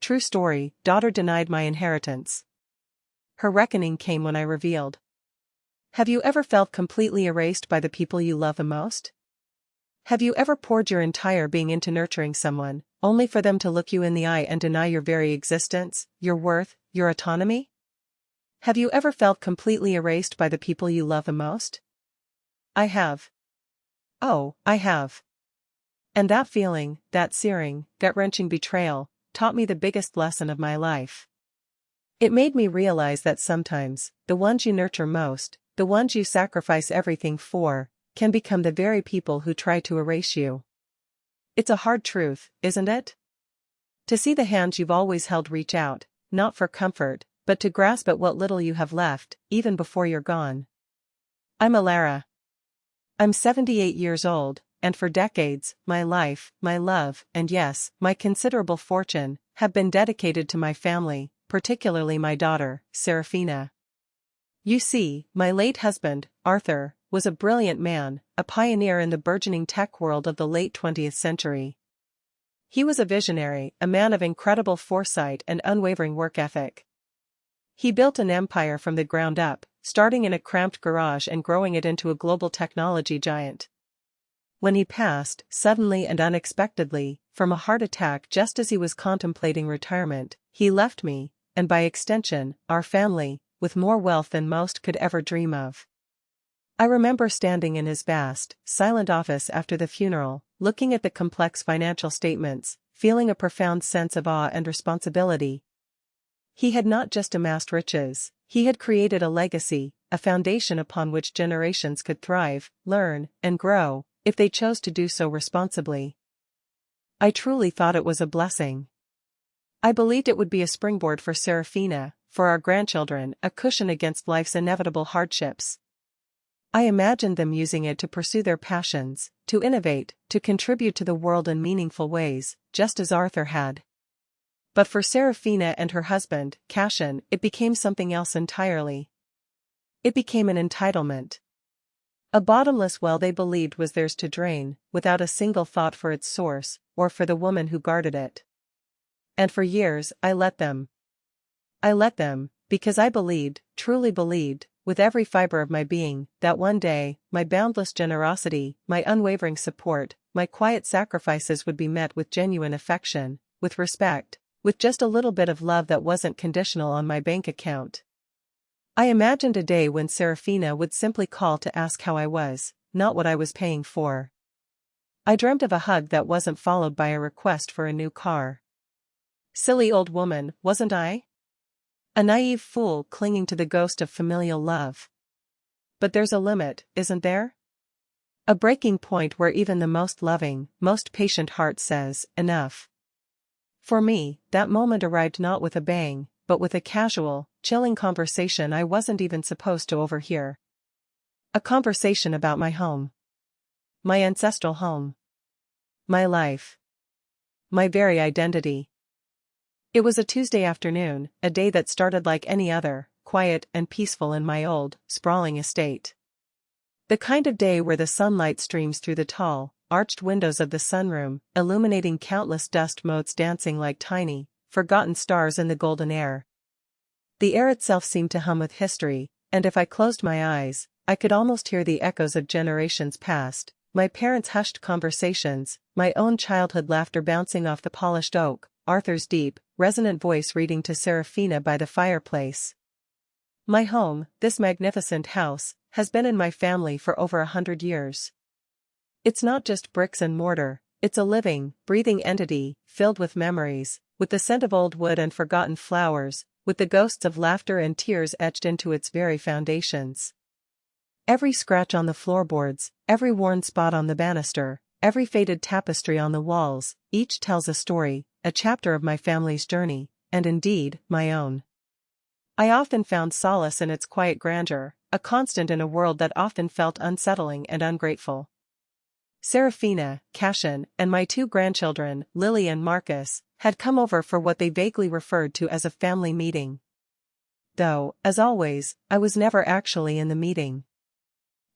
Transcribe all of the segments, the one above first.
True story, daughter denied my inheritance. Her reckoning came when I revealed. Have you ever felt completely erased by the people you love the most? Have you ever poured your entire being into nurturing someone, only for them to look you in the eye and deny your very existence, your worth, your autonomy? Have you ever felt completely erased by the people you love the most? I have. Oh, I have. And that feeling, that searing, gut-wrenching betrayal, taught me the biggest lesson of my life. It made me realize that sometimes, the ones you nurture most, the ones you sacrifice everything for, can become the very people who try to erase you. It's a hard truth, isn't it? To see the hands you've always held reach out, not for comfort, but to grasp at what little you have left, even before you're gone. I'm Elara. I'm 78 years old, and for decades, my life, my love, and yes, my considerable fortune, have been dedicated to my family, particularly my daughter, Serafina. You see, my late husband, Arthur, was a brilliant man, a pioneer in the burgeoning tech world of the late 20th century. He was a visionary, a man of incredible foresight and unwavering work ethic. He built an empire from the ground up, starting in a cramped garage and growing it into a global technology giant. When he passed, suddenly and unexpectedly, from a heart attack just as he was contemplating retirement, he left me, and by extension, our family, with more wealth than most could ever dream of. I remember standing in his vast, silent office after the funeral, looking at the complex financial statements, feeling a profound sense of awe and responsibility. He had not just amassed riches, he had created a legacy, a foundation upon which generations could thrive, learn, and grow, if they chose to do so responsibly. I truly thought it was a blessing. I believed it would be a springboard for Serafina, for our grandchildren, a cushion against life's inevitable hardships. I imagined them using it to pursue their passions, to innovate, to contribute to the world in meaningful ways, just as Arthur had. But for Serafina and her husband, Cashin, it became something else entirely. It became an entitlement. A bottomless well they believed was theirs to drain, without a single thought for its source, or for the woman who guarded it. And for years, I let them. Because I believed, truly believed, with every fiber of my being, that one day, my boundless generosity, my unwavering support, my quiet sacrifices would be met with genuine affection, with respect, with just a little bit of love that wasn't conditional on my bank account. I imagined a day when Serafina would simply call to ask how I was, not what I was paying for. I dreamt of a hug that wasn't followed by a request for a new car. Silly old woman, wasn't I? A naive fool clinging to the ghost of familial love. But there's a limit, isn't there? A breaking point where even the most loving, most patient heart says, enough. For me, that moment arrived not with a bang, but with a casual, chilling conversation I wasn't even supposed to overhear. A conversation about my home. My ancestral home. My life. My very identity. It was a Tuesday afternoon, a day that started like any other, quiet and peaceful in my old, sprawling estate. The kind of day where the sunlight streams through the tall, arched windows of the sunroom, illuminating countless dust motes dancing like tiny, forgotten stars in the golden air. The air itself seemed to hum with history, and if I closed my eyes, I could almost hear the echoes of generations past, my parents' hushed conversations, my own childhood laughter bouncing off the polished oak, Arthur's deep, resonant voice reading to Serafina by the fireplace. My home, this magnificent house, has been in my family for over 100 years. It's not just bricks and mortar, it's a living, breathing entity, filled with memories, with the scent of old wood and forgotten flowers, with the ghosts of laughter and tears etched into its very foundations. Every scratch on the floorboards, every worn spot on the banister, every faded tapestry on the walls, each tells a story, a chapter of my family's journey, and indeed, my own. I often found solace in its quiet grandeur, a constant in a world that often felt unsettling and ungrateful. Serafina, Cashin, and my two grandchildren, Lily and Marcus, had come over for what they vaguely referred to as a family meeting. Though, as always, I was never actually in the meeting.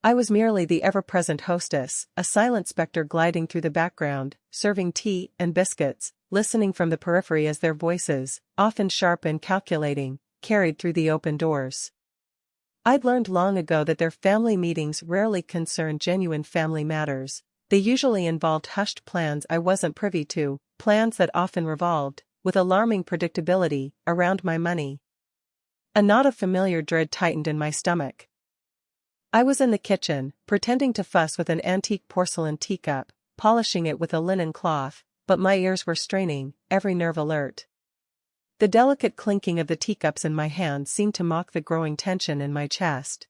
I was merely the ever-present hostess, a silent specter gliding through the background, serving tea and biscuits, listening from the periphery as their voices, often sharp and calculating, carried through the open doors. I'd learned long ago that their family meetings rarely concerned genuine family matters. They usually involved hushed plans I wasn't privy to, plans that often revolved, with alarming predictability, around my money. A knot of familiar dread tightened in my stomach. I was in the kitchen, pretending to fuss with an antique porcelain teacup, polishing it with a linen cloth, but my ears were straining, every nerve alert. The delicate clinking of the teacups in my hand seemed to mock the growing tension in my chest.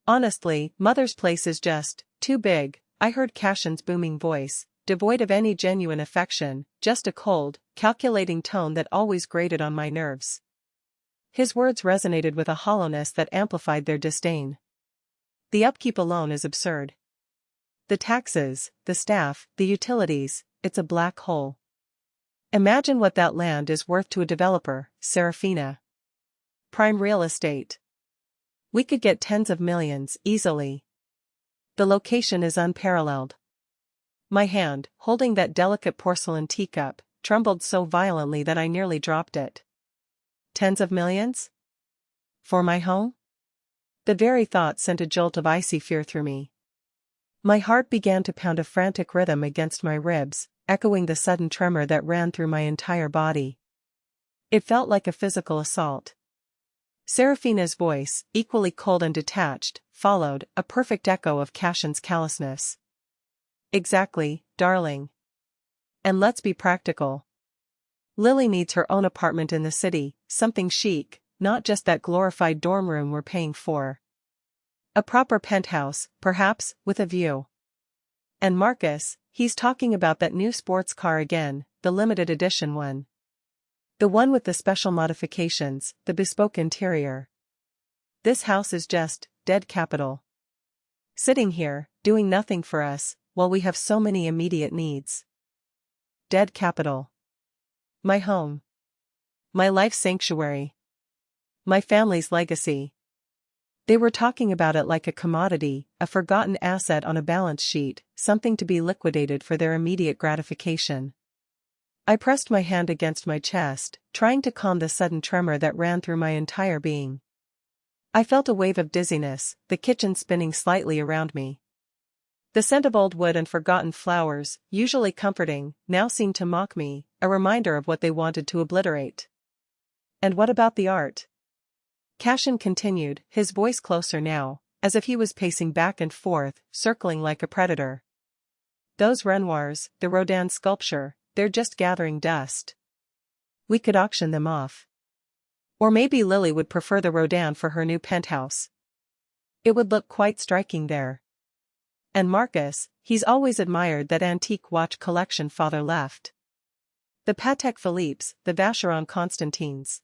"Honestly, Mother's place is just too big," I heard Cashin's booming voice, devoid of any genuine affection, just a cold, calculating tone that always grated on my nerves. His words resonated with a hollowness that amplified their disdain. "The upkeep alone is absurd. The taxes, the staff, the utilities, it's a black hole. Imagine what that land is worth to a developer, Serafina. Prime real estate. We could get tens of millions, easily. The location is unparalleled." My hand, holding that delicate porcelain teacup, trembled so violently that I nearly dropped it. Tens of millions? For my home? The very thought sent a jolt of icy fear through me. My heart began to pound a frantic rhythm against my ribs, echoing the sudden tremor that ran through my entire body. It felt like a physical assault. Serafina's voice, equally cold and detached, followed, a perfect echo of Cashin's callousness. "Exactly, darling. And let's be practical. Lily needs her own apartment in the city, something chic, not just that glorified dorm room we're paying for. A proper penthouse, perhaps, with a view. And Marcus, he's talking about that new sports car again, the limited edition one. The one with the special modifications, the bespoke interior. This house is just dead capital. Sitting here, doing nothing for us, while we have so many immediate needs. Dead capital. My home. My life sanctuary. My family's legacy." They were talking about it like a commodity, a forgotten asset on a balance sheet, something to be liquidated for their immediate gratification. I pressed my hand against my chest, trying to calm the sudden tremor that ran through my entire being. I felt a wave of dizziness, the kitchen spinning slightly around me. The scent of old wood and forgotten flowers, usually comforting, now seemed to mock me, a reminder of what they wanted to obliterate. "And what about the art?" Cashin continued, his voice closer now, as if he was pacing back and forth, circling like a predator. "Those Renoirs, the Rodin sculpture, they're just gathering dust. We could auction them off. Or maybe Lily would prefer the Rodin for her new penthouse. It would look quite striking there. And Marcus, he's always admired that antique watch collection father left. The Patek Philippe's, the Vacheron Constantines.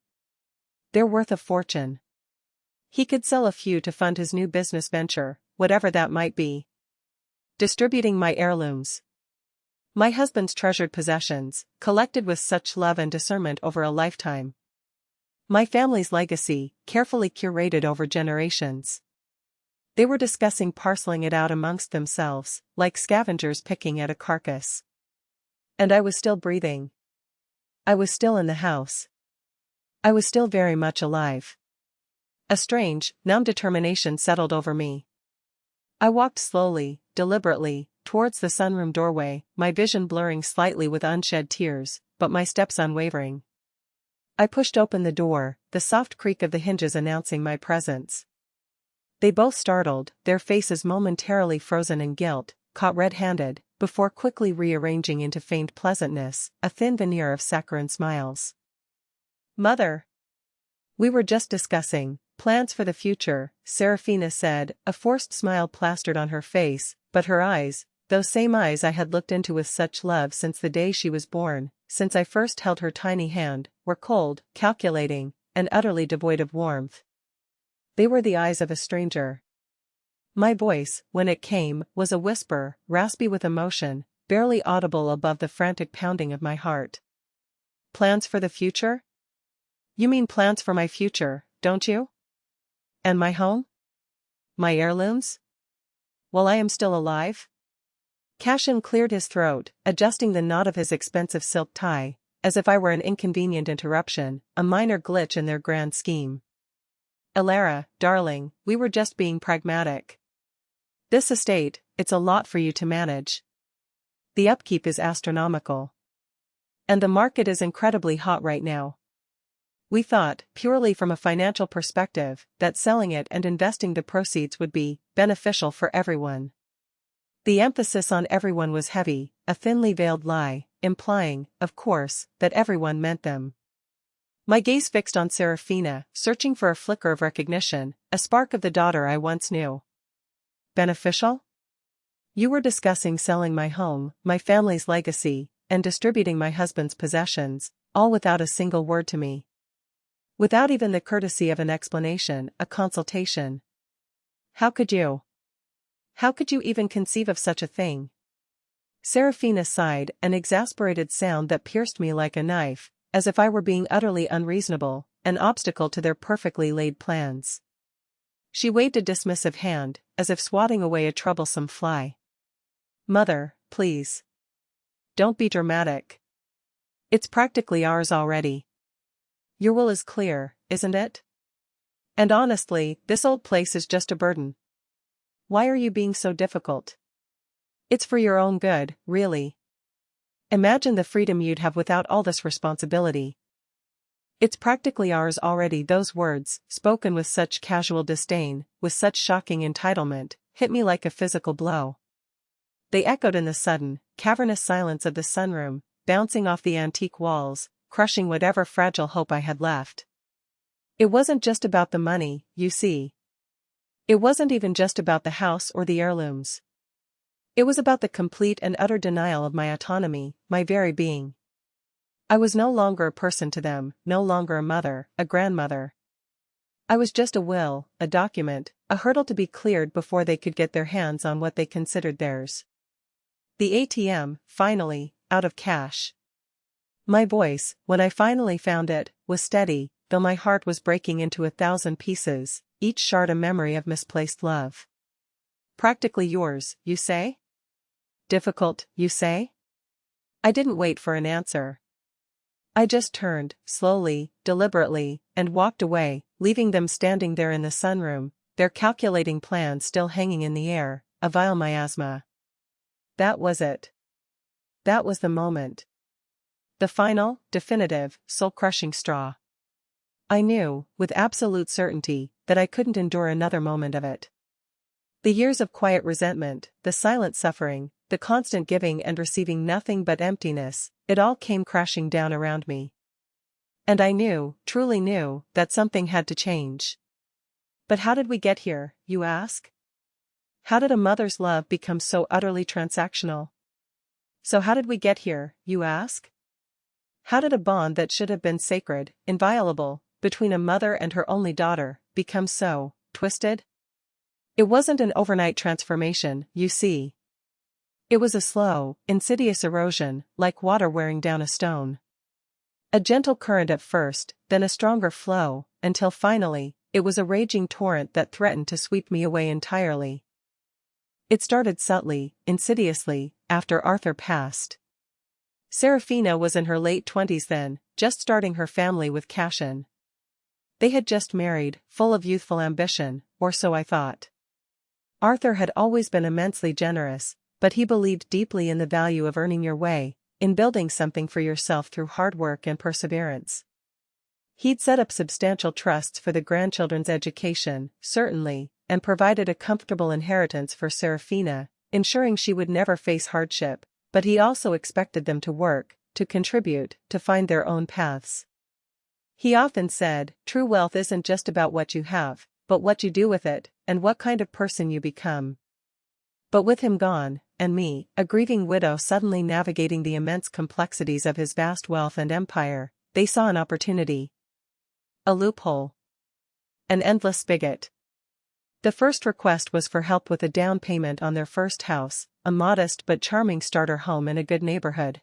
They're worth a fortune. He could sell a few to fund his new business venture, whatever that might be. Distributing my heirlooms. My husband's treasured possessions, collected with such love and discernment over a lifetime. My family's legacy, carefully curated over generations." They were discussing parceling it out amongst themselves, like scavengers picking at a carcass. And I was still breathing. I was still in the house. I was still very much alive. A strange, numb determination settled over me. I walked slowly, deliberately, towards the sunroom doorway, my vision blurring slightly with unshed tears, but my steps unwavering. I pushed open the door, the soft creak of the hinges announcing my presence. They both startled, their faces momentarily frozen in guilt, caught red-handed, before quickly rearranging into feigned pleasantness, a thin veneer of saccharine smiles. "Mother. We were just discussing plans for the future," Serafina said, a forced smile plastered on her face, but her eyes, those same eyes I had looked into with such love since the day she was born, since I first held her tiny hand, were cold, calculating, and utterly devoid of warmth. They were the eyes of a stranger. My voice, when it came, was a whisper, raspy with emotion, barely audible above the frantic pounding of my heart. "Plans for the future? You mean plans for my future, don't you? And my home? My heirlooms?" while I am still alive? Cashin cleared his throat, adjusting the knot of his expensive silk tie, as if I were an inconvenient interruption, a minor glitch in their grand scheme. Elara, darling, we were just being pragmatic. This estate, it's a lot for you to manage. The upkeep is astronomical. And the market is incredibly hot right now. We thought, purely from a financial perspective, that selling it and investing the proceeds would be beneficial for everyone. The emphasis on everyone was heavy, a thinly veiled lie, implying, of course, that everyone meant them. My gaze fixed on Serafina, searching for a flicker of recognition, a spark of the daughter I once knew. Beneficial? You were discussing selling my home, my family's legacy, and distributing my husband's possessions, all without a single word to me. Without even the courtesy of an explanation, a consultation. How could you? How could you even conceive of such a thing? Serafina sighed, an exasperated sound that pierced me like a knife, as if I were being utterly unreasonable, an obstacle to their perfectly laid plans. She waved a dismissive hand, as if swatting away a troublesome fly. Mother, please. Don't be dramatic. It's practically ours already. Your will is clear, isn't it? And honestly, this old place is just a burden. Why are you being so difficult? It's for your own good, really. Imagine the freedom you'd have without all this responsibility. It's practically ours already. Those words, spoken with such casual disdain, with such shocking entitlement, hit me like a physical blow. They echoed in the sudden, cavernous silence of the sunroom, bouncing off the antique walls, crushing whatever fragile hope I had left. It wasn't just about the money, you see. It wasn't even just about the house or the heirlooms. It was about the complete and utter denial of my autonomy, my very being. I was no longer a person to them, no longer a mother, a grandmother. I was just a will, a document, a hurdle to be cleared before they could get their hands on what they considered theirs. The ATM, finally, out of cash. My voice, when I finally found it, was steady, though my heart was breaking into 1,000 pieces, each shard a memory of misplaced love. Practically yours, you say? Difficult, you say? I didn't wait for an answer. I just turned, slowly, deliberately, and walked away, leaving them standing there in the sunroom, their calculating plans still hanging in the air, a vile miasma. That was it. That was the moment. The final, definitive, soul-crushing straw. I knew, with absolute certainty, that I couldn't endure another moment of it. The years of quiet resentment, the silent suffering, the constant giving and receiving nothing but emptiness, it all came crashing down around me. And I knew, truly knew, that something had to change. But how did we get here, you ask? How did a mother's love become so utterly transactional? So how did we get here, you ask? How did a bond that should have been sacred, inviolable, between a mother and her only daughter, become so twisted? It wasn't an overnight transformation, you see. It was a slow, insidious erosion, like water wearing down a stone. A gentle current at first, then a stronger flow, until finally, it was a raging torrent that threatened to sweep me away entirely. It started subtly, insidiously, after Arthur passed. Serafina was in her late 20s then, just starting her family with Cashin. They had just married, full of youthful ambition, or so I thought. Arthur had always been immensely generous, but he believed deeply in the value of earning your way, in building something for yourself through hard work and perseverance. He'd set up substantial trusts for the grandchildren's education, certainly, and provided a comfortable inheritance for Serafina, ensuring she would never face hardship, but he also expected them to work, to contribute, to find their own paths. He often said, true wealth isn't just about what you have, but what you do with it, and what kind of person you become. But with him gone, and me, a grieving widow suddenly navigating the immense complexities of his vast wealth and empire, they saw an opportunity. A loophole. An endless spigot. The first request was for help with a down payment on their first house, a modest but charming starter home in a good neighborhood.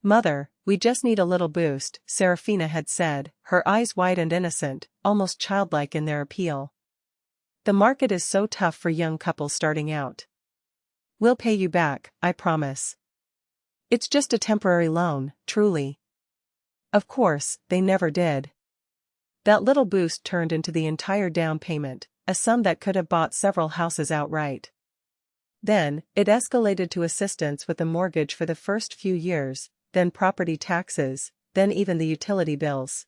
Mother, we just need a little boost, Serafina had said, her eyes wide and innocent, almost childlike in their appeal. The market is so tough for young couples starting out. We'll pay you back, I promise. It's just a temporary loan, truly. Of course, they never did. That little boost turned into the entire down payment, a sum that could have bought several houses outright. Then, it escalated to assistance with the mortgage for the first few years, then property taxes, then even the utility bills.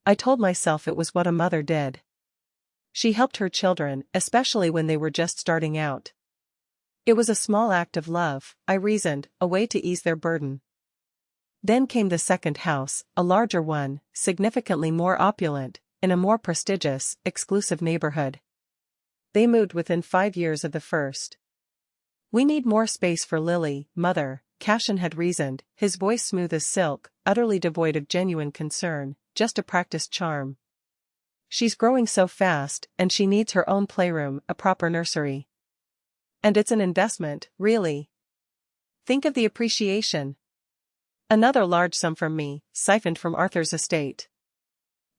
I told myself it was what a mother did. She helped her children, especially when they were just starting out. It was a small act of love, I reasoned, a way to ease their burden. Then came the second house, a larger one, significantly more opulent, in a more prestigious, exclusive neighborhood. They moved within 5 years of the first. We need more space for Lily, mother, Cashin had reasoned, his voice smooth as silk, utterly devoid of genuine concern, just a practiced charm. She's growing so fast, and she needs her own playroom, a proper nursery. And it's an investment, really. Think of the appreciation. Another large sum from me, siphoned from Arthur's estate.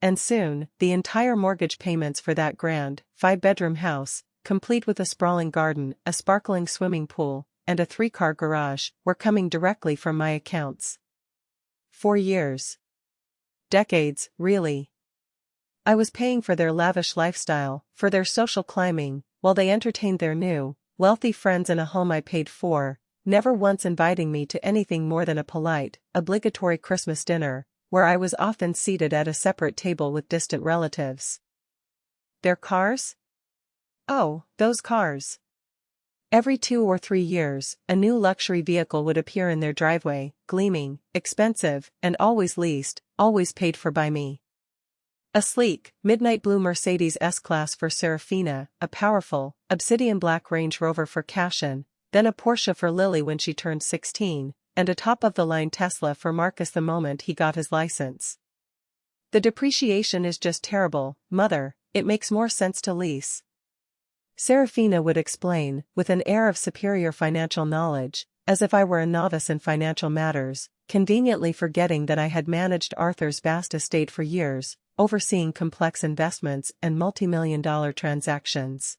And soon, the entire mortgage payments for that grand, 5-bedroom house, complete with a sprawling garden, a sparkling swimming pool, and a 3-car garage, were coming directly from my accounts. 4 years. Decades, really. I was paying for their lavish lifestyle, for their social climbing, while they entertained their new, wealthy friends in a home I paid for, never once inviting me to anything more than a polite, obligatory Christmas dinner, where I was often seated at a separate table with distant relatives. Their cars? Oh, those cars. Every 2 or 3 years, a new luxury vehicle would appear in their driveway, gleaming, expensive, and always leased, always paid for by me. A sleek, midnight blue Mercedes S-Class for Serafina, a powerful, obsidian black Range Rover for Cashin, then a Porsche for Lily when she turned 16, and a top-of-the-line Tesla for Marcus the moment he got his license. The depreciation is just terrible, mother, it makes more sense to lease. Serafina would explain, with an air of superior financial knowledge, as if I were a novice in financial matters, conveniently forgetting that I had managed Arthur's vast estate for years, overseeing complex investments and multi-million-dollar transactions.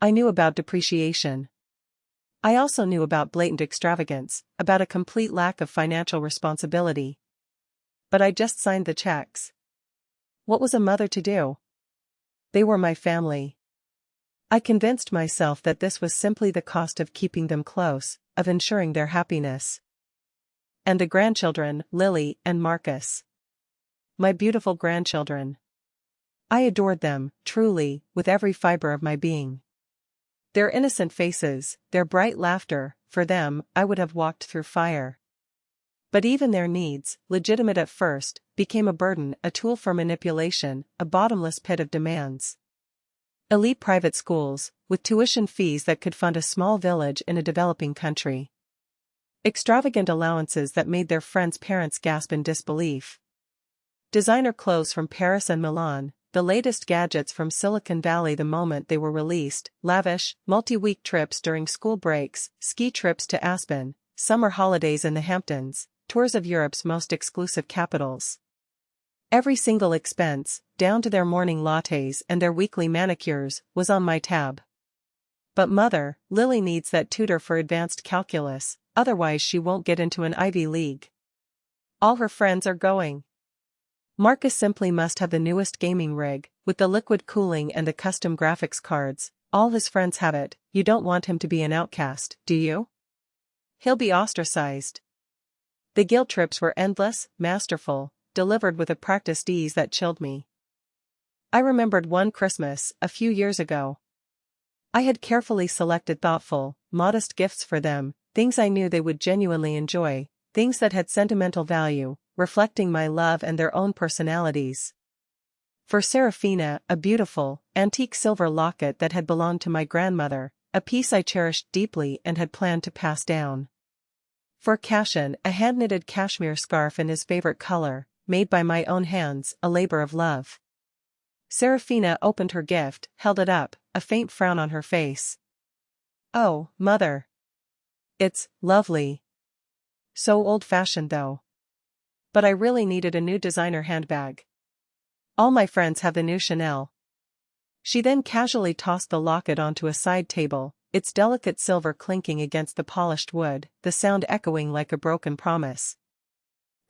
I knew about depreciation. I also knew about blatant extravagance, about a complete lack of financial responsibility. But I just signed the checks. What was a mother to do? They were my family. I convinced myself that this was simply the cost of keeping them close, of ensuring their happiness. And the grandchildren, Lily and Marcus. My beautiful grandchildren. I adored them, truly, with every fiber of my being. Their innocent faces, their bright laughter, for them, I would have walked through fire. But even their needs, legitimate at first, became a burden, a tool for manipulation, a bottomless pit of demands. Elite private schools, with tuition fees that could fund a small village in a developing country. Extravagant allowances that made their friends' parents gasp in disbelief. Designer clothes from Paris and Milan, the latest gadgets from Silicon Valley the moment they were released, lavish, multi-week trips during school breaks, ski trips to Aspen, summer holidays in the Hamptons, tours of Europe's most exclusive capitals. Every single expense, down to their morning lattes and their weekly manicures, was on my tab. But mother, Lily needs that tutor for advanced calculus, otherwise she won't get into an Ivy League. All her friends are going. Marcus simply must have the newest gaming rig, with the liquid cooling and the custom graphics cards. All his friends have it. You don't want him to be an outcast, do you? He'll be ostracized. The guilt trips were endless, masterful, delivered with a practiced ease that chilled me. I remembered one Christmas, a few years ago. I had carefully selected thoughtful, modest gifts for them, things I knew they would genuinely enjoy, things that had sentimental value, reflecting my love and their own personalities. For Serafina, a beautiful, antique silver locket that had belonged to my grandmother, a piece I cherished deeply and had planned to pass down. For Cashin, a hand-knitted cashmere scarf in his favorite color, made by my own hands, a labor of love. Serafina opened her gift, held it up, a faint frown on her face. Oh, mother. It's lovely. So old-fashioned though. But I really needed a new designer handbag. All my friends have the new Chanel. She then casually tossed the locket onto a side table, its delicate silver clinking against the polished wood, the sound echoing like a broken promise.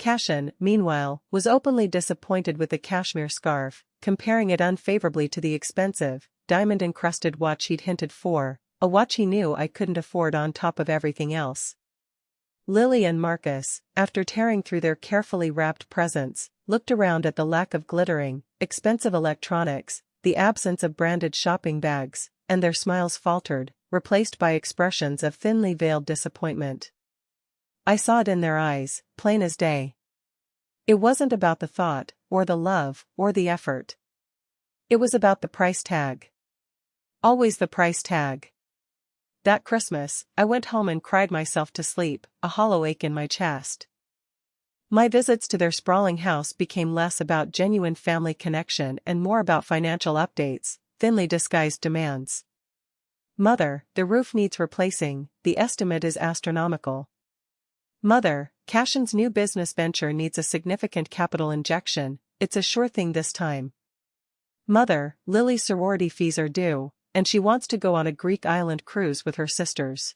Cashin, meanwhile, was openly disappointed with the cashmere scarf, comparing it unfavorably to the expensive, diamond-encrusted watch he'd hinted for, a watch he knew I couldn't afford on top of everything else. Lily and Marcus, after tearing through their carefully wrapped presents, looked around at the lack of glittering, expensive electronics, the absence of branded shopping bags, and their smiles faltered, replaced by expressions of thinly veiled disappointment. I saw it in their eyes, plain as day. It wasn't about the thought, or the love, or the effort. It was about the price tag. Always the price tag. That Christmas, I went home and cried myself to sleep, a hollow ache in my chest. My visits to their sprawling house became less about genuine family connection and more about financial updates, thinly disguised demands. Mother, the roof needs replacing, the estimate is astronomical. Mother, Cashin's new business venture needs a significant capital injection, it's a sure thing this time. Mother, Lily's sorority fees are due, and she wants to go on a Greek island cruise with her sisters.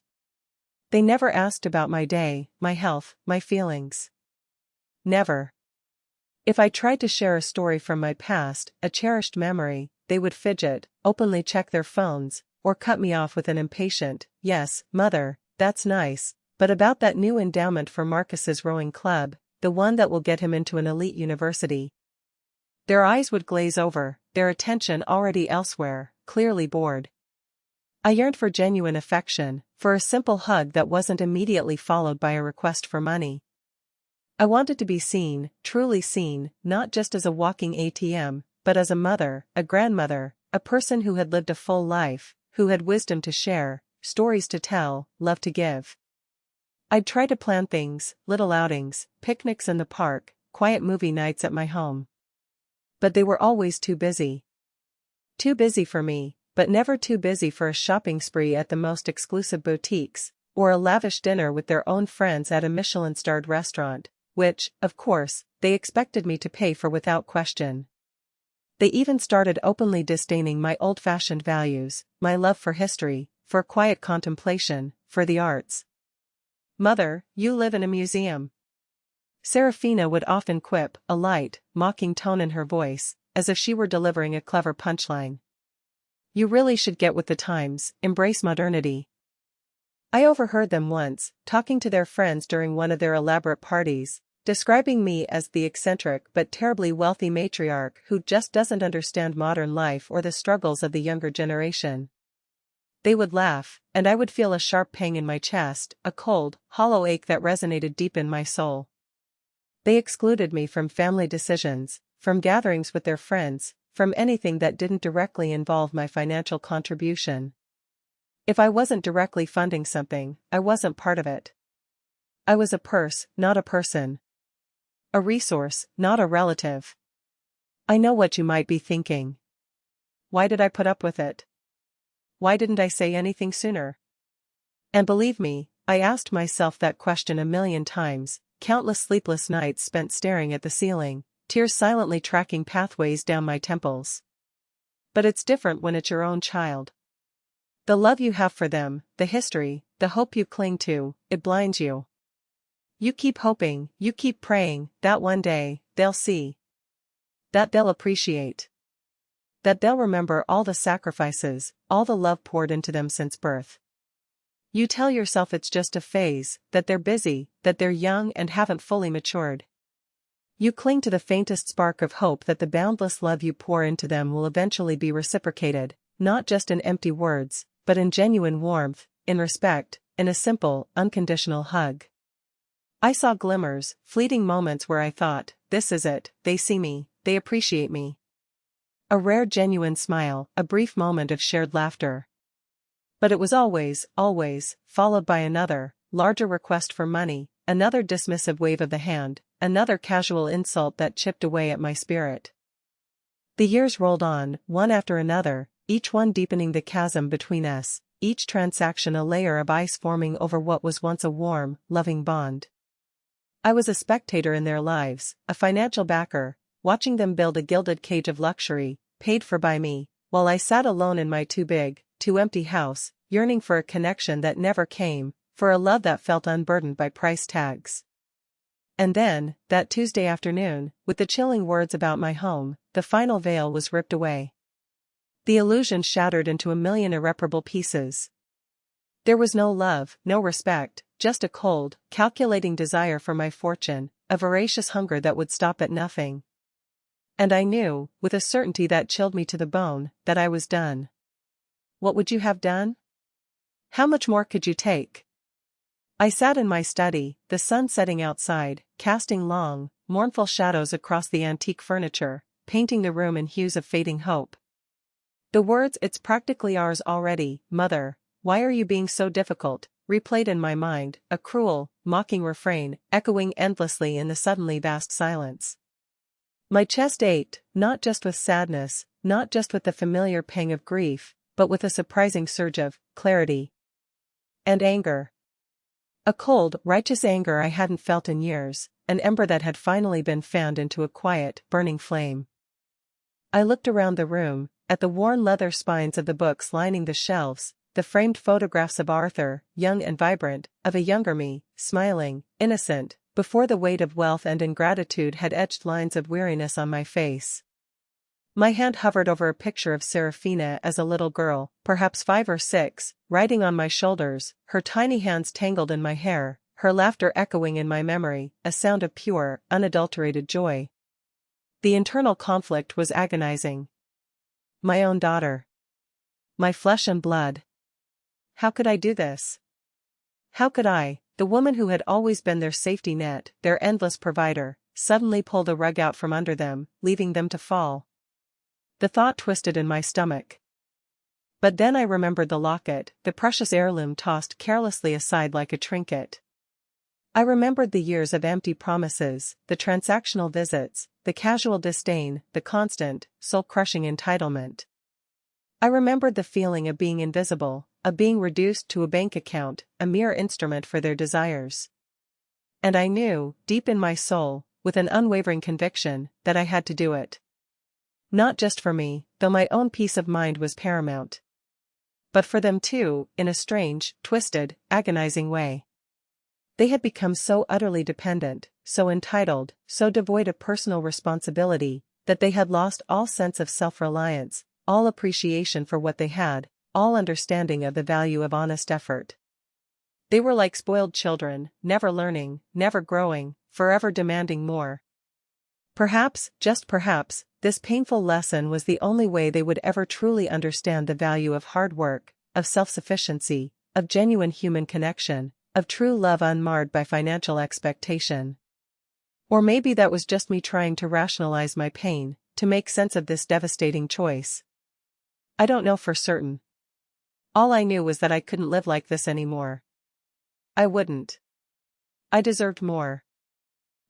They never asked about my day, my health, my feelings. Never. If I tried to share a story from my past, a cherished memory, they would fidget, openly check their phones, or cut me off with an impatient, "Yes, Mother, that's nice. But about that new endowment for Marcus's rowing club, the one that will get him into an elite university." Their eyes would glaze over, their attention already elsewhere, clearly bored. I yearned for genuine affection, for a simple hug that wasn't immediately followed by a request for money. I wanted to be seen, truly seen, not just as a walking ATM, but as a mother, a grandmother, a person who had lived a full life, who had wisdom to share, stories to tell, love to give. I'd try to plan things, little outings, picnics in the park, quiet movie nights at my home. But they were always too busy. Too busy for me, but never too busy for a shopping spree at the most exclusive boutiques, or a lavish dinner with their own friends at a Michelin-starred restaurant, which, of course, they expected me to pay for without question. They even started openly disdaining my old-fashioned values, my love for history, for quiet contemplation, for the arts. "Mother, you live in a museum." Serafina would often quip, a light, mocking tone in her voice, as if she were delivering a clever punchline. "You really should get with the times, embrace modernity." I overheard them once, talking to their friends during one of their elaborate parties, describing me as the eccentric but terribly wealthy matriarch who just doesn't understand modern life or the struggles of the younger generation. They would laugh, and I would feel a sharp pang in my chest, a cold, hollow ache that resonated deep in my soul. They excluded me from family decisions, from gatherings with their friends, from anything that didn't directly involve my financial contribution. If I wasn't directly funding something, I wasn't part of it. I was a purse, not a person. A resource, not a relative. I know what you might be thinking. Why did I put up with it? Why didn't I say anything sooner? And believe me, I asked myself that question a million times, countless sleepless nights spent staring at the ceiling, tears silently tracking pathways down my temples. But it's different when it's your own child. The love you have for them, the history, the hope you cling to, it blinds you. You keep hoping, you keep praying, that one day, they'll see. That they'll appreciate. That they'll remember all the sacrifices, all the love poured into them since birth. You tell yourself it's just a phase, that they're busy, that they're young and haven't fully matured. You cling to the faintest spark of hope that the boundless love you pour into them will eventually be reciprocated, not just in empty words, but in genuine warmth, in respect, in a simple, unconditional hug. I saw glimmers, fleeting moments where I thought, this is it, they see me, they appreciate me. A rare genuine smile, a brief moment of shared laughter. But it was always, followed by another, larger request for money, another dismissive wave of the hand, another casual insult that chipped away at my spirit. The years rolled on, one after another, each one deepening the chasm between us, each transaction a layer of ice forming over what was once a warm, loving bond. I was a spectator in their lives, a financial backer, watching them build a gilded cage of luxury, paid for by me, while I sat alone in my too big, too empty house, yearning for a connection that never came, for a love that felt unburdened by price tags. And then, that Tuesday afternoon, with the chilling words about my home, the final veil was ripped away. The illusion shattered into a million irreparable pieces. There was no love, no respect, just a cold, calculating desire for my fortune, a voracious hunger that would stop at nothing. And I knew, with a certainty that chilled me to the bone, that I was done. What would you have done? How much more could you take? I sat in my study, the sun setting outside, casting long, mournful shadows across the antique furniture, painting the room in hues of fading hope. The words "It's practically ours already, Mother, why are you being so difficult?" replayed in my mind, a cruel, mocking refrain, echoing endlessly in the suddenly vast silence. My chest ached, not just with sadness, not just with the familiar pang of grief, but with a surprising surge of clarity and anger. A cold, righteous anger I hadn't felt in years, an ember that had finally been fanned into a quiet, burning flame. I looked around the room, at the worn leather spines of the books lining the shelves, the framed photographs of Arthur, young and vibrant, of a younger me, smiling, innocent, before the weight of wealth and ingratitude had etched lines of weariness on my face. My hand hovered over a picture of Serafina as a little girl, perhaps 5 or 6, riding on my shoulders, her tiny hands tangled in my hair, her laughter echoing in my memory, a sound of pure, unadulterated joy. The internal conflict was agonizing. My own daughter. My flesh and blood. How could I do this? How could I, the woman who had always been their safety net, their endless provider, suddenly pull the rug out from under them, leaving them to fall? The thought twisted in my stomach. But then I remembered the locket, the precious heirloom tossed carelessly aside like a trinket. I remembered the years of empty promises, the transactional visits, the casual disdain, the constant, soul-crushing entitlement. I remembered the feeling of being invisible, of being reduced to a bank account, a mere instrument for their desires. And I knew, deep in my soul, with an unwavering conviction, that I had to do it. Not just for me, though my own peace of mind was paramount. But for them too, in a strange, twisted, agonizing way. They had become so utterly dependent, so entitled, so devoid of personal responsibility, that they had lost all sense of self-reliance, all appreciation for what they had, all understanding of the value of honest effort. They were like spoiled children, never learning, never growing, forever demanding more. Perhaps, just perhaps, this painful lesson was the only way they would ever truly understand the value of hard work, of self-sufficiency, of genuine human connection, of true love unmarred by financial expectation. Or maybe that was just me trying to rationalize my pain, to make sense of this devastating choice. I don't know for certain. All I knew was that I couldn't live like this anymore. I wouldn't. I deserved more.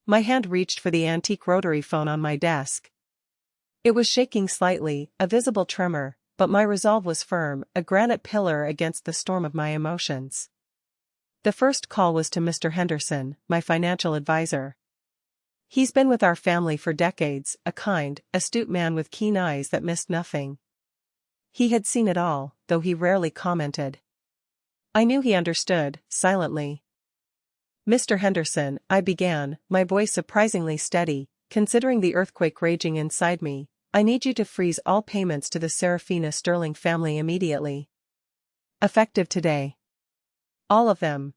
My hand reached for the antique rotary phone on my desk. It was shaking slightly, a visible tremor, but my resolve was firm, a granite pillar against the storm of my emotions. The first call was to Mr. Henderson, my financial advisor. He's been with our family for decades, a kind, astute man with keen eyes that missed nothing. He had seen it all, though he rarely commented. I knew he understood, silently. "Mr. Henderson," I began, my voice surprisingly steady, considering the earthquake raging inside me, "I need you to freeze all payments to the Serafina Sterling family immediately. Effective today. All of them.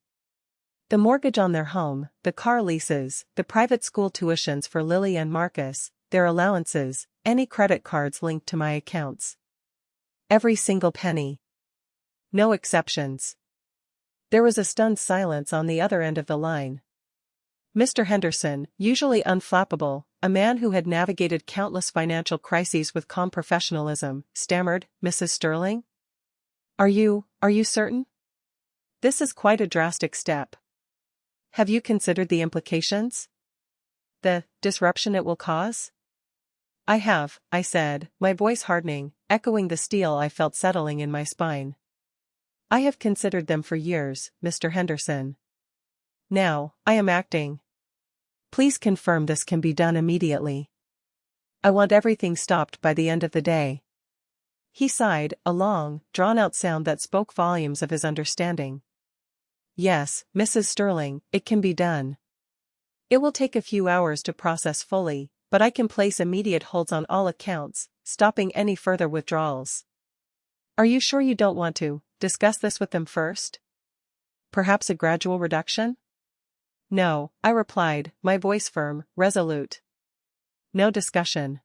The mortgage on their home, the car leases, the private school tuitions for Lily and Marcus, their allowances, any credit cards linked to my accounts. Every single penny. No exceptions." There was a stunned silence on the other end of the line. Mr. Henderson, usually unflappable, a man who had navigated countless financial crises with calm professionalism, stammered, "Mrs. Sterling? Are you certain? This is quite a drastic step. Have you considered the implications? The disruption it will cause?" "I have," I said, my voice hardening, echoing the steel I felt settling in my spine. "I have considered them for years, Mr. Henderson. Now, I am acting. Please confirm this can be done immediately. I want everything stopped by the end of the day." He sighed, a long, drawn-out sound that spoke volumes of his understanding. Yes, Mrs. Sterling, it can be done. It will take a few hours to process fully, but I can place immediate holds on all accounts, stopping any further withdrawals. Are you sure you don't want to discuss this with them first? Perhaps a gradual reduction? No, I replied, my voice firm, resolute. No discussion.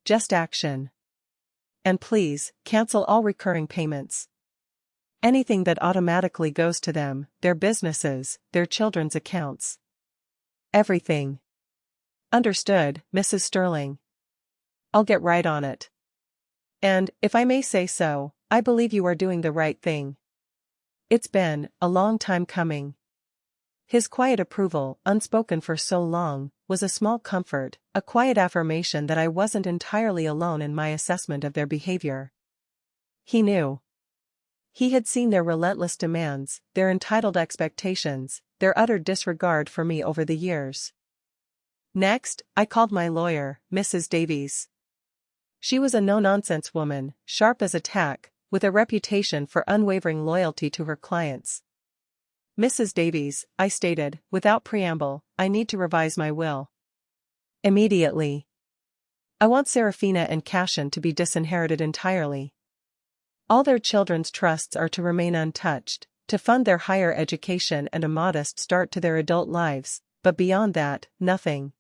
Just action. And please, cancel all recurring payments. Anything that automatically goes to them, their businesses, their children's accounts. Everything. Understood, Mrs. Sterling. I'll get right on it. And, if I may say so, I believe you are doing the right thing. It's been a long time coming. His quiet approval, unspoken for so long, was a small comfort, a quiet affirmation that I wasn't entirely alone in my assessment of their behavior. He knew. He had seen their relentless demands, their entitled expectations, their utter disregard for me over the years. Next, I called my lawyer, Mrs. Davies. She was a no-nonsense woman, sharp as a tack, with a reputation for unwavering loyalty to her clients. Mrs. Davies, I stated, without preamble, I need to revise my will. Immediately. I want Serafina and Cashin to be disinherited entirely. All their children's trusts are to remain untouched, to fund their higher education and a modest start to their adult lives, but beyond that, nothing.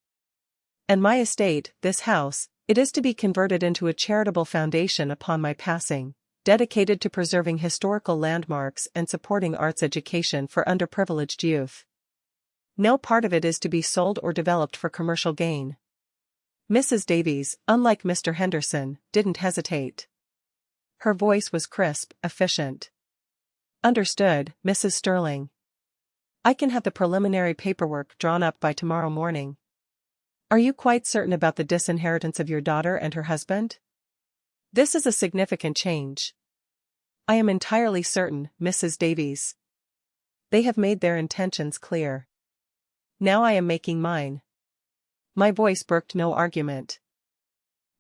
And my estate, this house, it is to be converted into a charitable foundation upon my passing, dedicated to preserving historical landmarks and supporting arts education for underprivileged youth. No part of it is to be sold or developed for commercial gain. Mrs. Davies, unlike Mr. Henderson, didn't hesitate. Her voice was crisp, efficient. Understood, Mrs. Sterling. I can have the preliminary paperwork drawn up by tomorrow morning. Are you quite certain about the disinheritance of your daughter and her husband? This is a significant change. I am entirely certain, Mrs. Davies. They have made their intentions clear. Now I am making mine. My voice brooked no argument.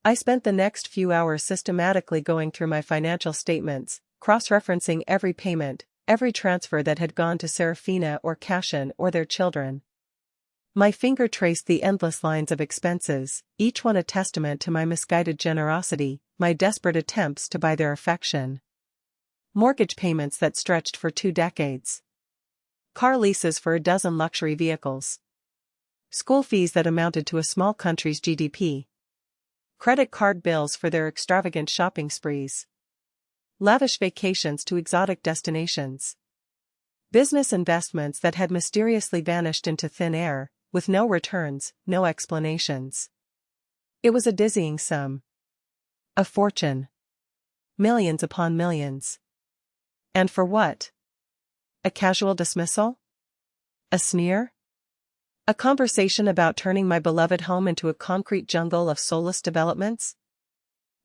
I spent the next few hours systematically going through my financial statements, cross-referencing every payment, every transfer that had gone to Serafina or Cashin or their children. My finger traced the endless lines of expenses, each one a testament to my misguided generosity, my desperate attempts to buy their affection. Mortgage payments that stretched for 2 decades. Car leases for a dozen luxury vehicles. School fees that amounted to a small country's GDP. Credit card bills for their extravagant shopping sprees. Lavish vacations to exotic destinations. Business investments that had mysteriously vanished into thin air, with no returns, no explanations. It was a dizzying sum. A fortune. Millions upon millions. And for what? A casual dismissal? A sneer? A conversation about turning my beloved home into a concrete jungle of soulless developments?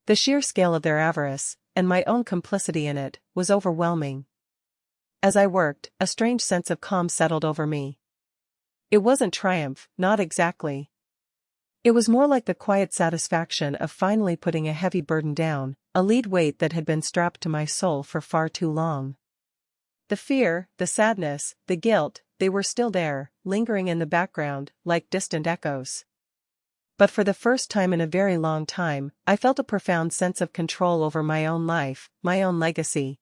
The sheer scale of their avarice, and my own complicity in it, was overwhelming. As I worked, a strange sense of calm settled over me. It wasn't triumph, not exactly. It was more like the quiet satisfaction of finally putting a heavy burden down, a lead weight that had been strapped to my soul for far too long. The fear, the sadness, the guilt, they were still there, lingering in the background, like distant echoes. But for the first time in a very long time, I felt a profound sense of control over my own life, my own legacy.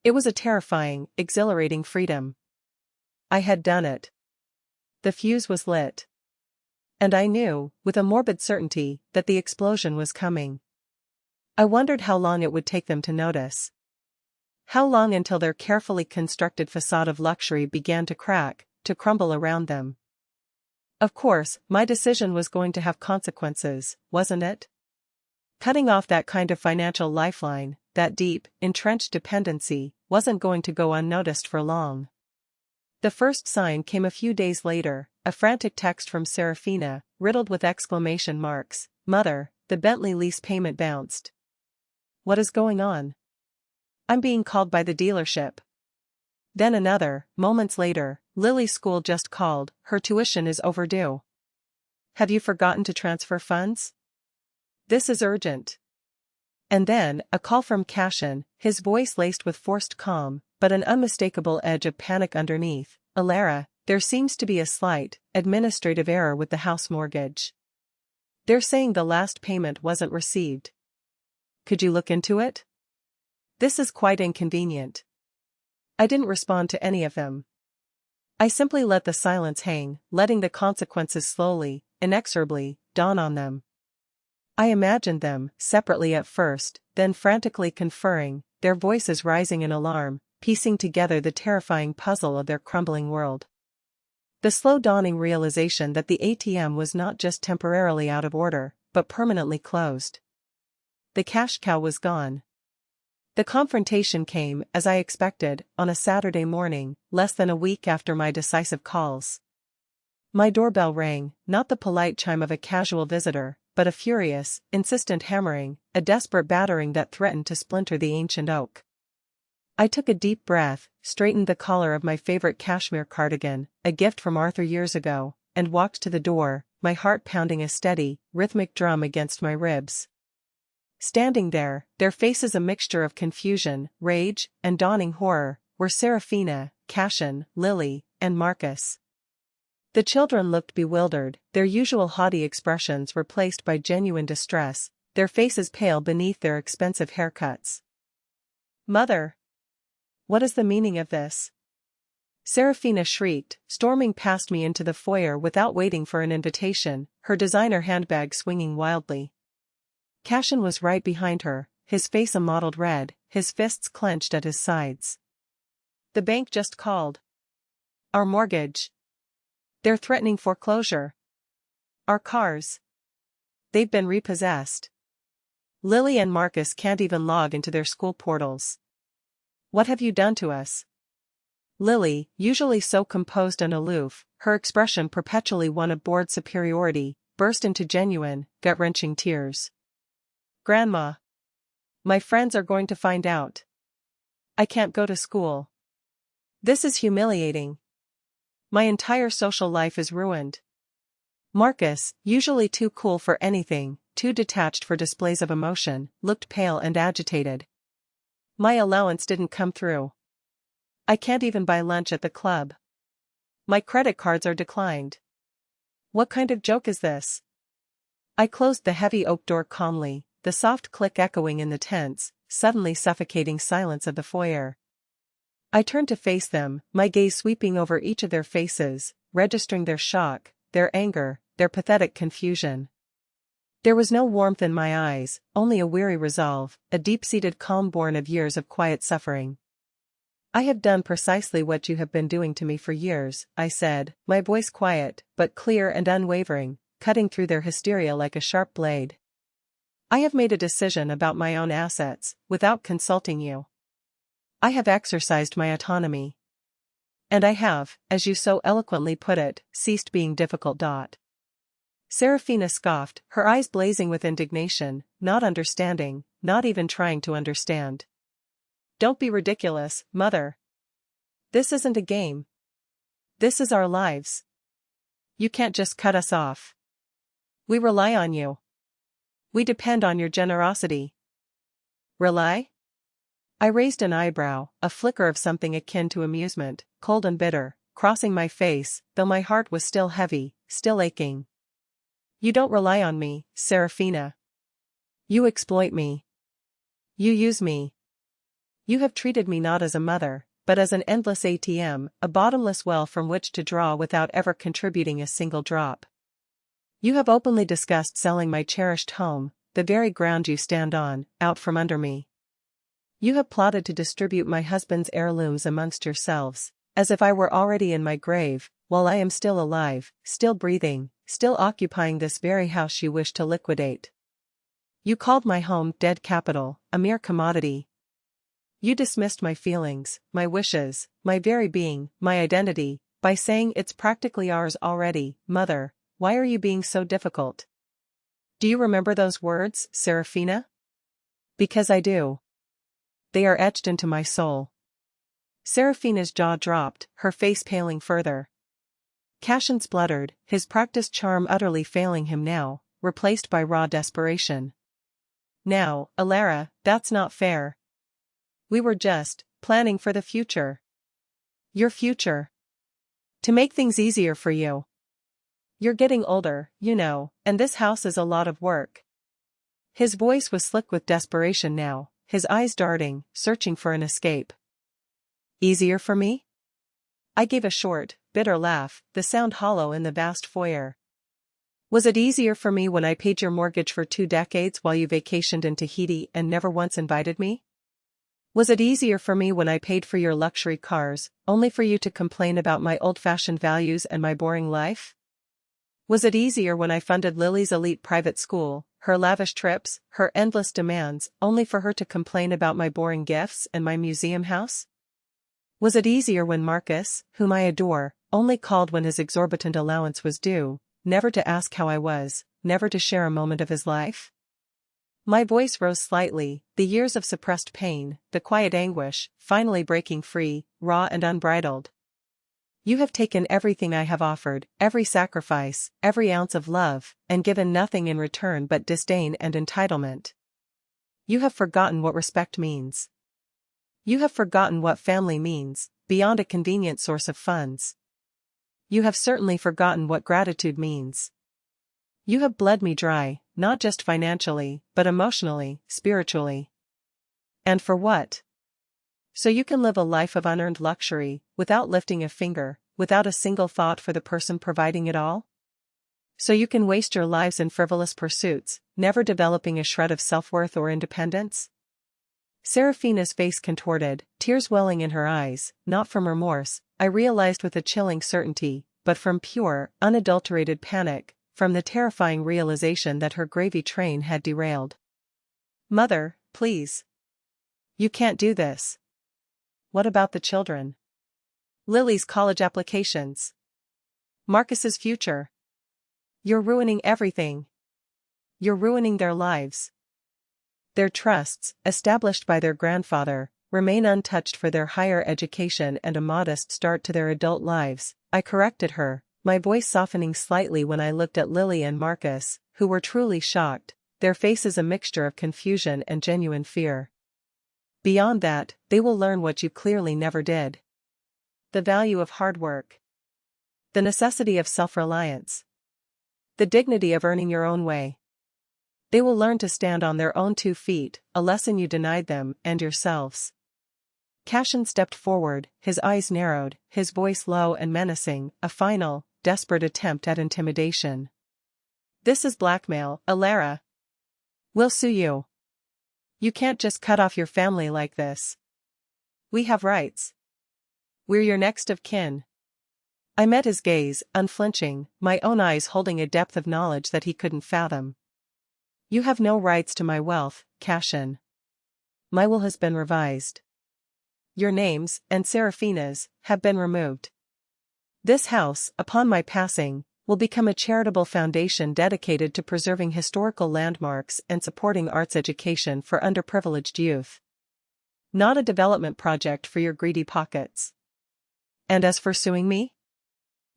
It was a terrifying, exhilarating freedom. I had done it. The fuse was lit. And I knew, with a morbid certainty, that the explosion was coming. I wondered how long it would take them to notice. How long until their carefully constructed facade of luxury began to crack, to crumble around them. Of course, my decision was going to have consequences, wasn't it? Cutting off that kind of financial lifeline, that deep, entrenched dependency, wasn't going to go unnoticed for long. The first sign came a few days later, a frantic text from Serafina, riddled with exclamation marks. "Mother, the Bentley lease payment bounced. What is going on? I'm being called by the dealership." Then another, moments later, "Lily's school just called, her tuition is overdue. Have you forgotten to transfer funds? This is urgent." And then, a call from Cashin, his voice laced with forced calm, but an unmistakable edge of panic underneath. Elara, there seems to be a slight, administrative error with the house mortgage. They're saying the last payment wasn't received. Could you look into it? This is quite inconvenient. I didn't respond to any of them. I simply let the silence hang, letting the consequences slowly, inexorably, dawn on them. I imagined them, separately at first, then frantically conferring, their voices rising in alarm, piecing together the terrifying puzzle of their crumbling world. The slow dawning realization that the ATM was not just temporarily out of order, but permanently closed. The cash cow was gone. The confrontation came, as I expected, on a Saturday morning, less than a week after my decisive calls. My doorbell rang, not the polite chime of a casual visitor, but a furious, insistent hammering, a desperate battering that threatened to splinter the ancient oak. I took a deep breath, straightened the collar of my favorite cashmere cardigan, a gift from Arthur years ago, and walked to the door, my heart pounding a steady, rhythmic drum against my ribs. Standing there, their faces a mixture of confusion, rage, and dawning horror, were Serafina, Cashin, Lily, and Marcus. The children looked bewildered, their usual haughty expressions replaced by genuine distress, their faces pale beneath their expensive haircuts. "Mother! What is the meaning of this?" Serafina shrieked, storming past me into the foyer without waiting for an invitation, her designer handbag swinging wildly. Cashin was right behind her, his face a mottled red, his fists clenched at his sides. "The bank just called. Our mortgage. They're threatening foreclosure. Our cars. They've been repossessed. Lily and Marcus can't even log into their school portals. What have you done to us?" Lily, usually so composed and aloof, her expression perpetually one of bored superiority, burst into genuine, gut-wrenching tears. "Grandma. My friends are going to find out. I can't go to school. This is humiliating. My entire social life is ruined." Marcus, usually too cool for anything, too detached for displays of emotion, looked pale and agitated. "My allowance didn't come through. I can't even buy lunch at the club. My credit cards are declined. What kind of joke is this?" I closed the heavy oak door calmly, the soft click echoing in the tense, suddenly suffocating silence of the foyer. I turned to face them, my gaze sweeping over each of their faces, registering their shock, their anger, their pathetic confusion. There was no warmth in my eyes, only a weary resolve, a deep-seated calm born of years of quiet suffering. "I have done precisely what you have been doing to me for years," I said, my voice quiet, but clear and unwavering, cutting through their hysteria like a sharp blade. "I have made a decision about my own assets, without consulting you. I have exercised my autonomy. And I have, as you so eloquently put it, ceased being difficult. Serafina scoffed, her eyes blazing with indignation, not understanding, not even trying to understand. "Don't be ridiculous, Mother. This isn't a game. This is our lives. You can't just cut us off. We rely on you. We depend on your generosity." "Rely?" I raised an eyebrow, a flicker of something akin to amusement, cold and bitter, crossing my face, though my heart was still heavy, still aching. "You don't rely on me, Serafina. You exploit me. You use me. You have treated me not as a mother, but as an endless ATM, a bottomless well from which to draw without ever contributing a single drop. You have openly discussed selling my cherished home, the very ground you stand on, out from under me. You have plotted to distribute my husband's heirlooms amongst yourselves, as if I were already in my grave, while I am still alive, still breathing, still occupying this very house you wish to liquidate. You called my home dead capital, a mere commodity. You dismissed my feelings, my wishes, my very being, my identity, by saying it's practically ours already. Mother, why are you being so difficult? Do you remember those words, Serafina? Because I do. They are etched into my soul." Serafina's jaw dropped, her face paling further. Cashin spluttered, his practiced charm utterly failing him now, replaced by raw desperation. Now, Elara, that's not fair. We were just planning for the future. Your future. To make things easier for you. You're getting older, you know, and this house is a lot of work. His voice was slick with desperation now, his eyes darting, searching for an escape. Easier for me? I gave a short, bitter laugh, the sound hollow in the vast foyer. Was it easier for me when I paid your mortgage for 2 decades while you vacationed in Tahiti and never once invited me? Was it easier for me when I paid for your luxury cars, only for you to complain about my old-fashioned values and my boring life? Was it easier when I funded Lily's elite private school, her lavish trips, her endless demands, only for her to complain about my boring gifts and my museum house? Was it easier when Marcus, whom I adore, only called when his exorbitant allowance was due, never to ask how I was, never to share a moment of his life? My voice rose slightly, the years of suppressed pain, the quiet anguish, finally breaking free, raw and unbridled. You have taken everything I have offered, every sacrifice, every ounce of love, and given nothing in return but disdain and entitlement. You have forgotten what respect means. You have forgotten what family means, beyond a convenient source of funds. You have certainly forgotten what gratitude means. You have bled me dry, not just financially, but emotionally, spiritually. And for what? So you can live a life of unearned luxury, without lifting a finger, without a single thought for the person providing it all? So you can waste your lives in frivolous pursuits, never developing a shred of self-worth or independence? Seraphina's face contorted, tears welling in her eyes, not from remorse, I realized with a chilling certainty, but from pure, unadulterated panic, from the terrifying realization that her gravy train had derailed. Mother, please. You can't do this. What about the children? Lily's college applications. Marcus's future. You're ruining everything. You're ruining their lives. Their trusts, established by their grandfather, remain untouched for their higher education and a modest start to their adult lives, I corrected her, my voice softening slightly when I looked at Lily and Marcus, who were truly shocked, their faces a mixture of confusion and genuine fear. Beyond that, they will learn what you clearly never did. The value of hard work. The necessity of self-reliance. The dignity of earning your own way. They will learn to stand on their own 2 feet, a lesson you denied them and yourselves. Cashin stepped forward, his eyes narrowed, his voice low and menacing, a final, desperate attempt at intimidation. This is blackmail, Elara. We'll sue you. You can't just cut off your family like this. We have rights. We're your next of kin. I met his gaze, unflinching, my own eyes holding a depth of knowledge that he couldn't fathom. You have no rights to my wealth, Cashin. My will has been revised. Your names, and Seraphina's, have been removed. This house, upon my passing, will become a charitable foundation dedicated to preserving historical landmarks and supporting arts education for underprivileged youth. Not a development project for your greedy pockets. And as for suing me?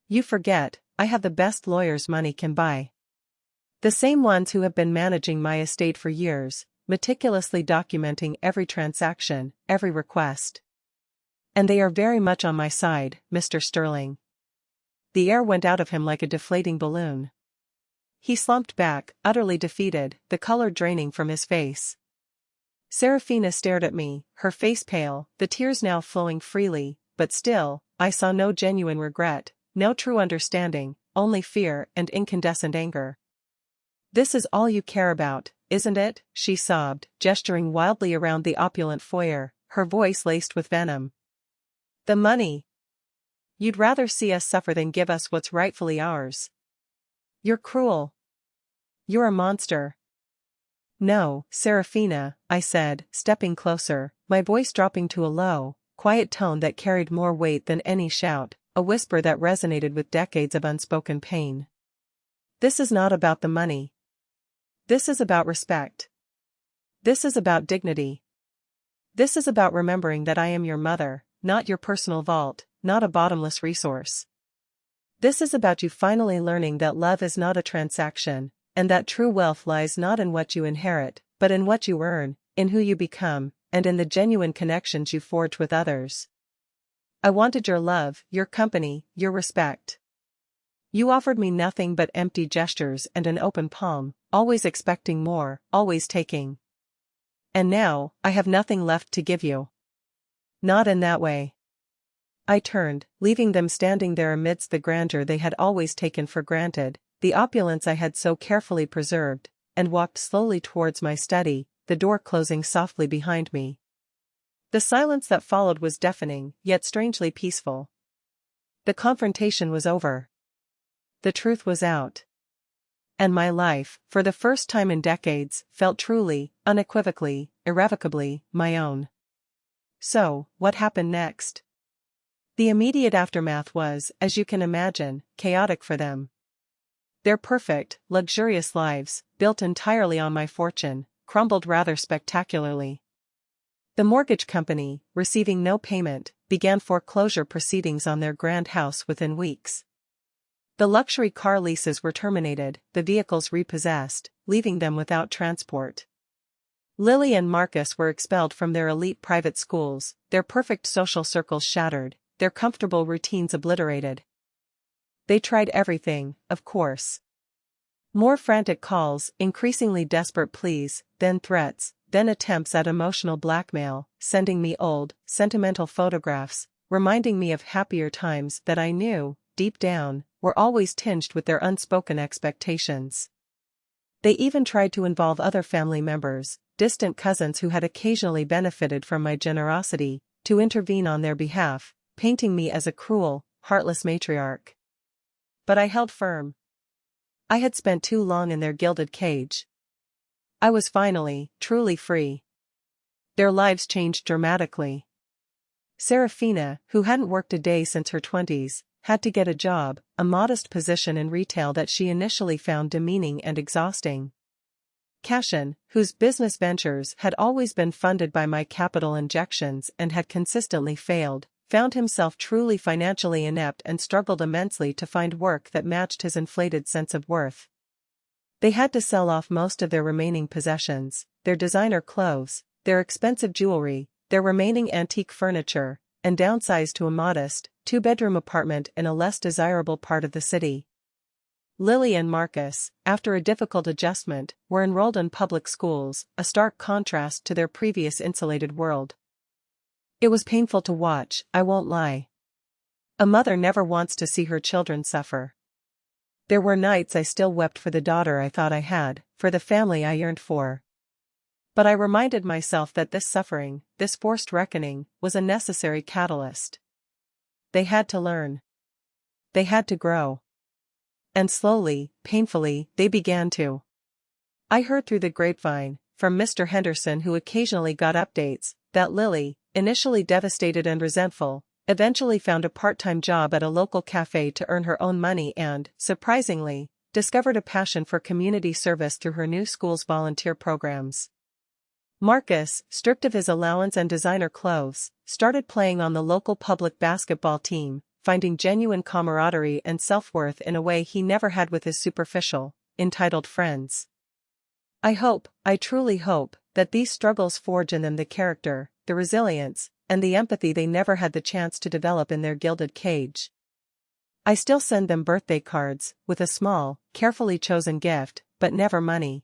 You forget, I have the best lawyers money can buy. The same ones who have been managing my estate for years, meticulously documenting every transaction, every request. And they are very much on my side, Mr. Sterling. The air went out of him like a deflating balloon. He slumped back, utterly defeated, the color draining from his face. Seraphina stared at me, her face pale, the tears now flowing freely, but still, I saw no genuine regret, no true understanding, only fear and incandescent anger. This is all you care about, isn't it? She sobbed, gesturing wildly around the opulent foyer, her voice laced with venom. The money. You'd rather see us suffer than give us what's rightfully ours. You're cruel. You're a monster. No, Seraphina, I said, stepping closer, my voice dropping to a low, quiet tone that carried more weight than any shout, a whisper that resonated with decades of unspoken pain. This is not about the money. This is about respect. This is about dignity. This is about remembering that I am your mother, not your personal vault, not a bottomless resource. This is about you finally learning that love is not a transaction, and that true wealth lies not in what you inherit, but in what you earn, in who you become, and in the genuine connections you forge with others. I wanted your love, your company, your respect. You offered me nothing but empty gestures and an open palm, always expecting more, always taking. And now, I have nothing left to give you. Not in that way. I turned, leaving them standing there amidst the grandeur they had always taken for granted, the opulence I had so carefully preserved, and walked slowly towards my study, the door closing softly behind me. The silence that followed was deafening, yet strangely peaceful. The confrontation was over. The truth was out. And my life, for the first time in decades, felt truly, unequivocally, irrevocably, my own. So, what happened next? The immediate aftermath was, as you can imagine, chaotic for them. Their perfect, luxurious lives, built entirely on my fortune, crumbled rather spectacularly. The mortgage company, receiving no payment, began foreclosure proceedings on their grand house within weeks. The luxury car leases were terminated, the vehicles repossessed, leaving them without transport. Lily and Marcus were expelled from their elite private schools, their perfect social circles shattered, their comfortable routines obliterated. They tried everything, of course. More frantic calls, increasingly desperate pleas, then threats, then attempts at emotional blackmail, sending me old, sentimental photographs, reminding me of happier times that I knew, deep down, were always tinged with their unspoken expectations. They even tried to involve other family members, distant cousins who had occasionally benefited from my generosity, to intervene on their behalf, painting me as a cruel, heartless matriarch. But I held firm. I had spent too long in their gilded cage. I was finally, truly free. Their lives changed dramatically. Serafina, who hadn't worked a day since her 20s, had to get a job, a modest position in retail that she initially found demeaning and exhausting. Cashin, whose business ventures had always been funded by my capital injections and had consistently failed, found himself truly financially inept and struggled immensely to find work that matched his inflated sense of worth. They had to sell off most of their remaining possessions, their designer clothes, their expensive jewelry, their remaining antique furniture, and downsize to a modest, two-bedroom apartment in a less desirable part of the city. Lily and Marcus, after a difficult adjustment, were enrolled in public schools, a stark contrast to their previous insulated world. It was painful to watch, I won't lie. A mother never wants to see her children suffer. There were nights I still wept for the daughter I thought I had, for the family I yearned for. But I reminded myself that this suffering, this forced reckoning, was a necessary catalyst. They had to learn. They had to grow. And slowly, painfully, they began to. I heard through the grapevine, from Mr. Henderson who occasionally got updates, that Lily, initially devastated and resentful, eventually found a part-time job at a local cafe to earn her own money and, surprisingly, discovered a passion for community service through her new school's volunteer programs. Marcus, stripped of his allowance and designer clothes, started playing on the local public basketball team, finding genuine camaraderie and self-worth in a way he never had with his superficial, entitled friends. I truly hope, that these struggles forge in them the character, the resilience, and the empathy they never had the chance to develop in their gilded cage. I still send them birthday cards, with a small, carefully chosen gift, but never money.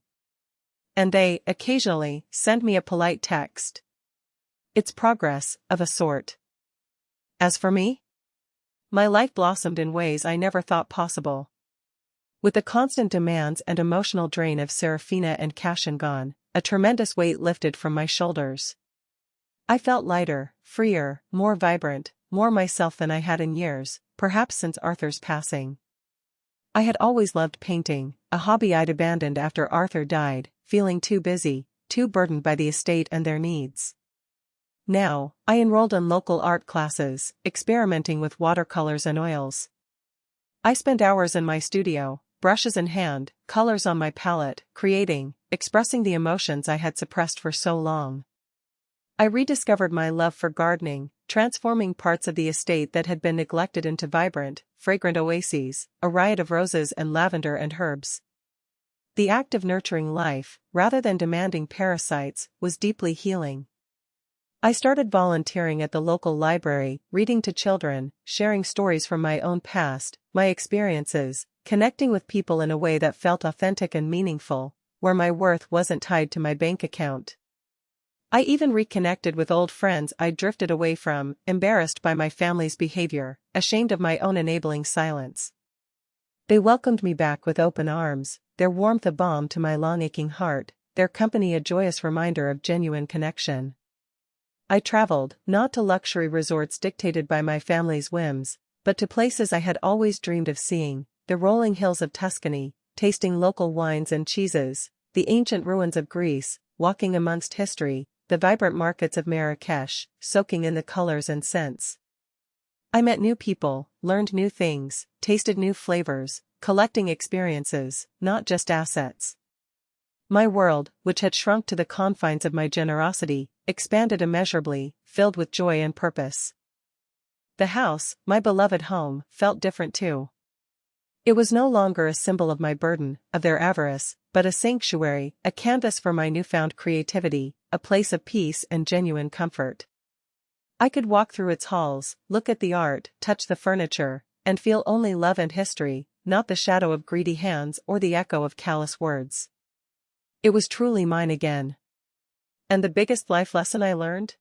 And they, occasionally, send me a polite text. It's progress, of a sort. As for me? My life blossomed in ways I never thought possible. With the constant demands and emotional drain of Serafina and Cashin gone, a tremendous weight lifted from my shoulders. I felt lighter, freer, more vibrant, more myself than I had in years, perhaps since Arthur's passing. I had always loved painting, a hobby I'd abandoned after Arthur died, feeling too busy, too burdened by the estate and their needs. Now, I enrolled in local art classes, experimenting with watercolors and oils. I spent hours in my studio, brushes in hand, colors on my palette, creating, expressing the emotions I had suppressed for so long. I rediscovered my love for gardening, transforming parts of the estate that had been neglected into vibrant, fragrant oases, a riot of roses and lavender and herbs. The act of nurturing life, rather than demanding parasites, was deeply healing. I started volunteering at the local library, reading to children, sharing stories from my own past, my experiences, connecting with people in a way that felt authentic and meaningful, where my worth wasn't tied to my bank account. I even reconnected with old friends I'd drifted away from, embarrassed by my family's behavior, ashamed of my own enabling silence. They welcomed me back with open arms, their warmth a balm to my long-aching heart, their company a joyous reminder of genuine connection. I traveled, not to luxury resorts dictated by my family's whims, but to places I had always dreamed of seeing, the rolling hills of Tuscany, tasting local wines and cheeses, the ancient ruins of Greece, walking amongst history, the vibrant markets of Marrakesh, soaking in the colors and scents. I met new people, learned new things, tasted new flavors, collecting experiences, not just assets. My world, which had shrunk to the confines of my generosity, expanded immeasurably, filled with joy and purpose. The house, my beloved home, felt different too. It was no longer a symbol of my burden, of their avarice, but a sanctuary, a canvas for my newfound creativity, a place of peace and genuine comfort. I could walk through its halls, look at the art, touch the furniture, and feel only love and history, not the shadow of greedy hands or the echo of callous words. It was truly mine again. And the biggest life lesson I learned?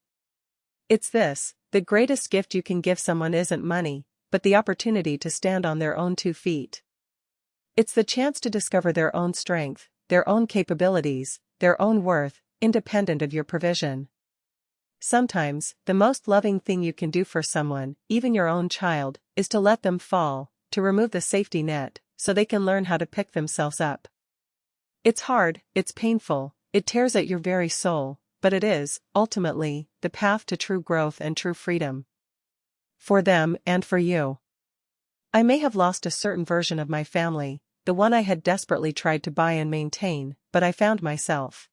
It's this: the greatest gift you can give someone isn't money, but the opportunity to stand on their own 2 feet. It's the chance to discover their own strength, their own capabilities, their own worth, independent of your provision. Sometimes, the most loving thing you can do for someone, even your own child, is to let them fall, to remove the safety net, so they can learn how to pick themselves up. It's hard, it's painful, it tears at your very soul, but it is, ultimately, the path to true growth and true freedom. For them and for you. I may have lost a certain version of my family, the one I had desperately tried to buy and maintain, but I found myself.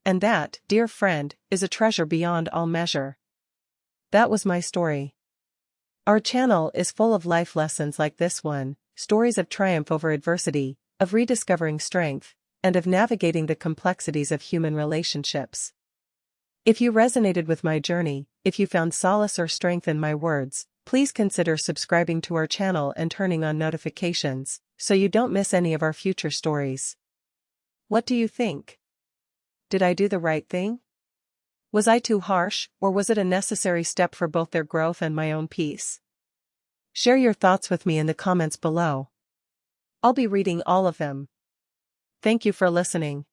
And that, dear friend, is a treasure beyond all measure. That was my story. Our channel is full of life lessons like this one, stories of triumph over adversity, of rediscovering strength, and of navigating the complexities of human relationships. If you resonated with my journey, if you found solace or strength in my words, please consider subscribing to our channel and turning on notifications, so you don't miss any of our future stories. What do you think? Did I do the right thing? Was I too harsh, or was it a necessary step for both their growth and my own peace? Share your thoughts with me in the comments below. I'll be reading all of them. Thank you for listening.